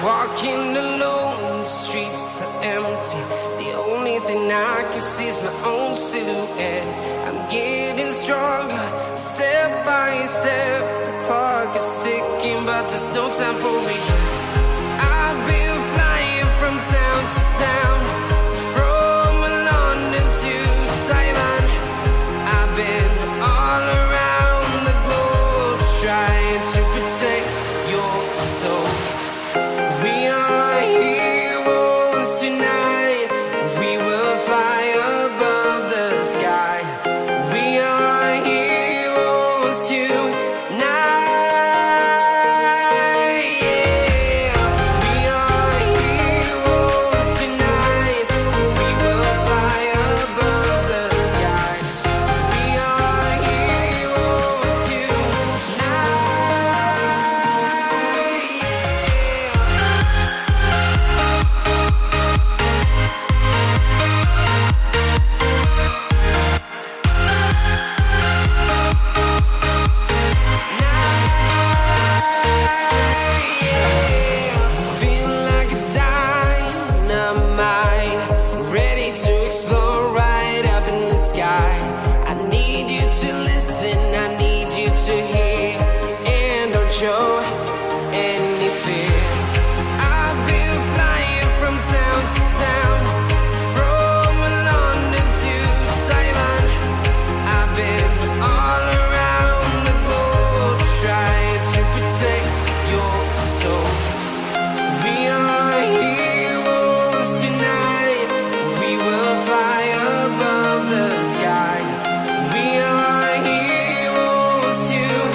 Walking alone, the streets are empty. The only thing I can see is my own silhouette. I'm getting stronger, step by step. The clock is ticking, but there's no time for regrets. I've been flying from town to town, from London to Taiwan. I've been all around the globe, trying to protect your soul. We are heroes tonight. We will fly above the sky. We are heroes tonight. Yeah. We are heroes tonight. We will fly above the sky. We are heroes tonight. Show any fear. I've been flying from town to town, from London to Taiwan. I've been all around the globe, trying to protect your soul. We are heroes tonight. We will fly above the sky. We are heroes tonight.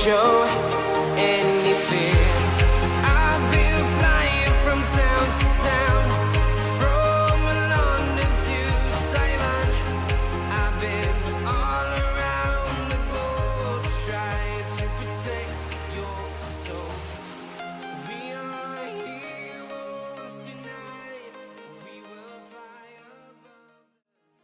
Show